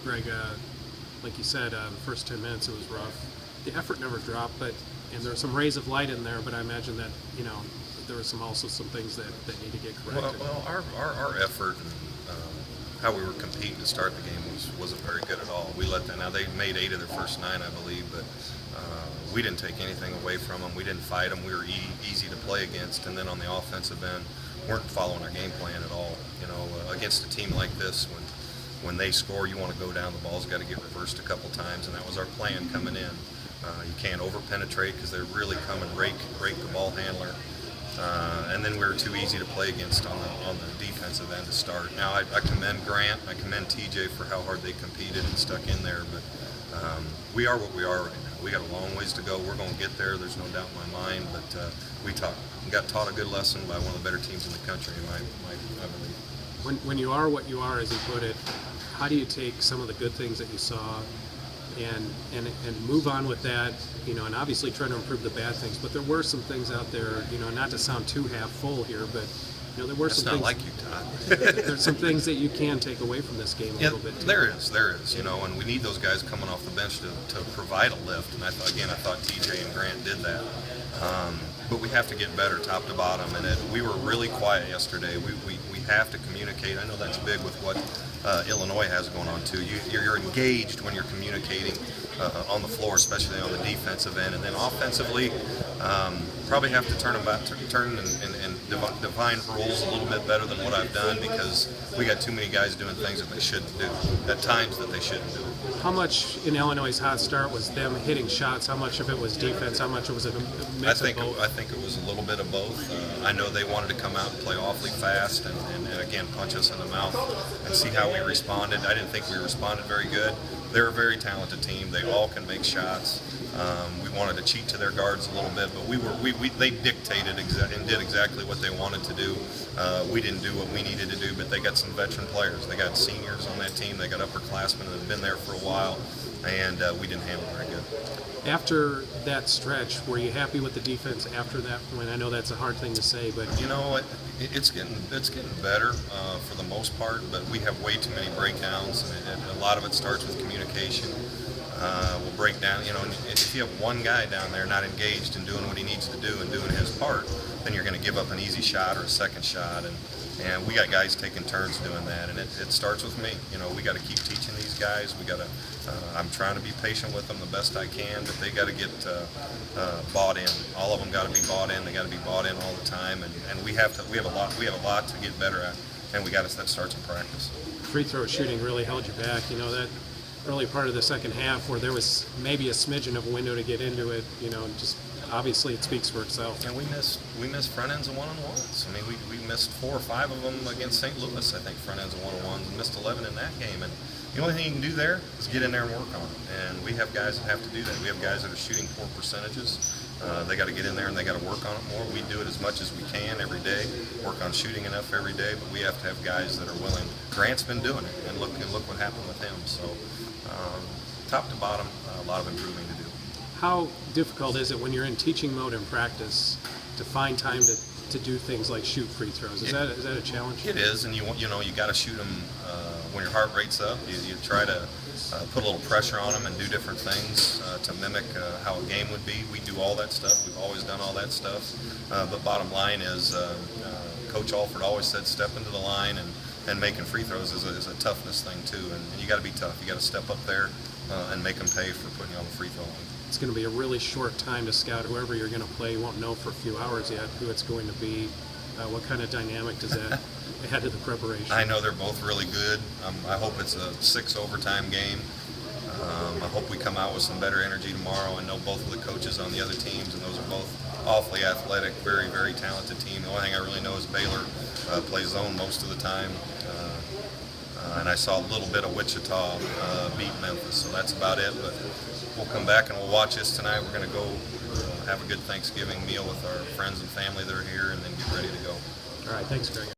Greg, like you said, the first 10 minutes it was rough. The effort never dropped, and there were some rays of light in there, but I imagine that, there were also some things that need to get corrected. Well, our effort and how we were competing to start the game wasn't very good at all. We let them. Now they made 8 of their first 9, I believe, but we didn't take anything away from them. We didn't fight them. We were easy to play against, and then on the offensive end, weren't following our game plan at all. Against a team like this, when they score, you want to go down. The ball's got to get reversed a couple times, and that was our plan coming in. You can't over-penetrate because they really come and rake the ball handler. And then we were too easy to play against on the defensive end to start. Now I commend Grant, I commend TJ for how hard they competed and stuck in there, but we are what we are right now. We got a long ways to go. We're going to get there. There's no doubt in my mind, but we got taught a good lesson by one of the better teams in the country, I believe. When you are what you are, as you put it, how do you take some of the good things that you saw and move on with that, and obviously try to improve the bad things, but there were some things out there, not to sound too half full here, but there were That's some not things. like you, Todd. There's some things that you can take away from this game a little bit too. There is, and we need those guys coming off the bench to provide a lift, and I thought TJ and Grant did that. But we have to get better top to bottom, and we were really quiet yesterday. We have to communicate. I know that's big with what Illinois has going on too. You're engaged when you're communicating on the floor, especially on the defensive end, and then offensively, probably have to turn and define roles a little bit better than what I've done, because we got too many guys doing things that they shouldn't do at times that they shouldn't do. How much in Illinois' hot start was them hitting shots? How much of it was defense? How much was it a mix of both? I think it was a little bit of both. I know they wanted to come out and play awfully fast and again punch us in the mouth and see how we responded. I didn't think we responded very good. They're a very talented team. They all can make shots. We wanted to cheat to their guards a little bit, but they dictated and did exactly what they wanted to do. We didn't do what we needed to do, but they got some veteran players. They got seniors on that team. They got upperclassmen that have been there for a while, and we didn't handle it very good. After that stretch, were you happy with the defense after that point? I know that's a hard thing to say, but it's getting better for the most part. But we have way too many breakdowns, and a lot of it starts with communication. We'll break down. If you have one guy down there not engaged and doing what he needs to do and doing his part, then you're going to give up an easy shot or a second shot, and we got guys taking turns doing that, and it starts with me. We got to keep teaching these guys. We got to. I'm trying to be patient with them the best I can, but they got to get bought in. All of them got to be bought in. They got to be bought in all the time, and we have a lot to get better at, and that starts in practice. Free throw shooting really held you back. That early part of the second half where there was maybe a smidgen of a window to get into it. Just obviously it speaks for itself. And we missed front ends and one-on-ones. I mean, we missed 4 or 5 of them against St. Louis, I think, front ends and one-on-ones, and missed 11 in that game. And the only thing you can do there is get in there and work on it. And we have guys that have to do that. We have guys that are shooting poor percentages. They got to get in there and they got to work on it more. We do it as much as we can every day, work on shooting enough every day, but we have to have guys that are willing. Grant's been doing it, and look what happened with him. So top to bottom, a lot of improving to do. How difficult is it when you're in teaching mode in practice to find time to do things like shoot free throws? Is that a challenge? It is, and you got to shoot them when your heart rate's up. You try to put a little pressure on them and do different things to mimic how a game would be. We do all that stuff. We've always done all that stuff. But bottom line is, Coach Alford always said, step into the line, and making free throws is a toughness thing too. And you got to be tough. You got to step up there and make them pay for putting you on the free throw line. It's going to be a really short time to scout whoever you're going to play. You won't know for a few hours yet who it's going to be. What kind of dynamic does that add to the preparation? I know they're both really good. I hope it's a 6 overtime game. I hope we come out with some better energy tomorrow. I know both of the coaches on the other teams, and those are both awfully athletic, very, very talented team. The only thing I really know is Baylor plays zone most of the time. And I saw a little bit of Wichita beat Memphis, so that's about it. But we'll come back and we'll watch this tonight. We're going to go have a good Thanksgiving meal with our friends and family that are here, and then get ready to go. All right, thanks, Greg.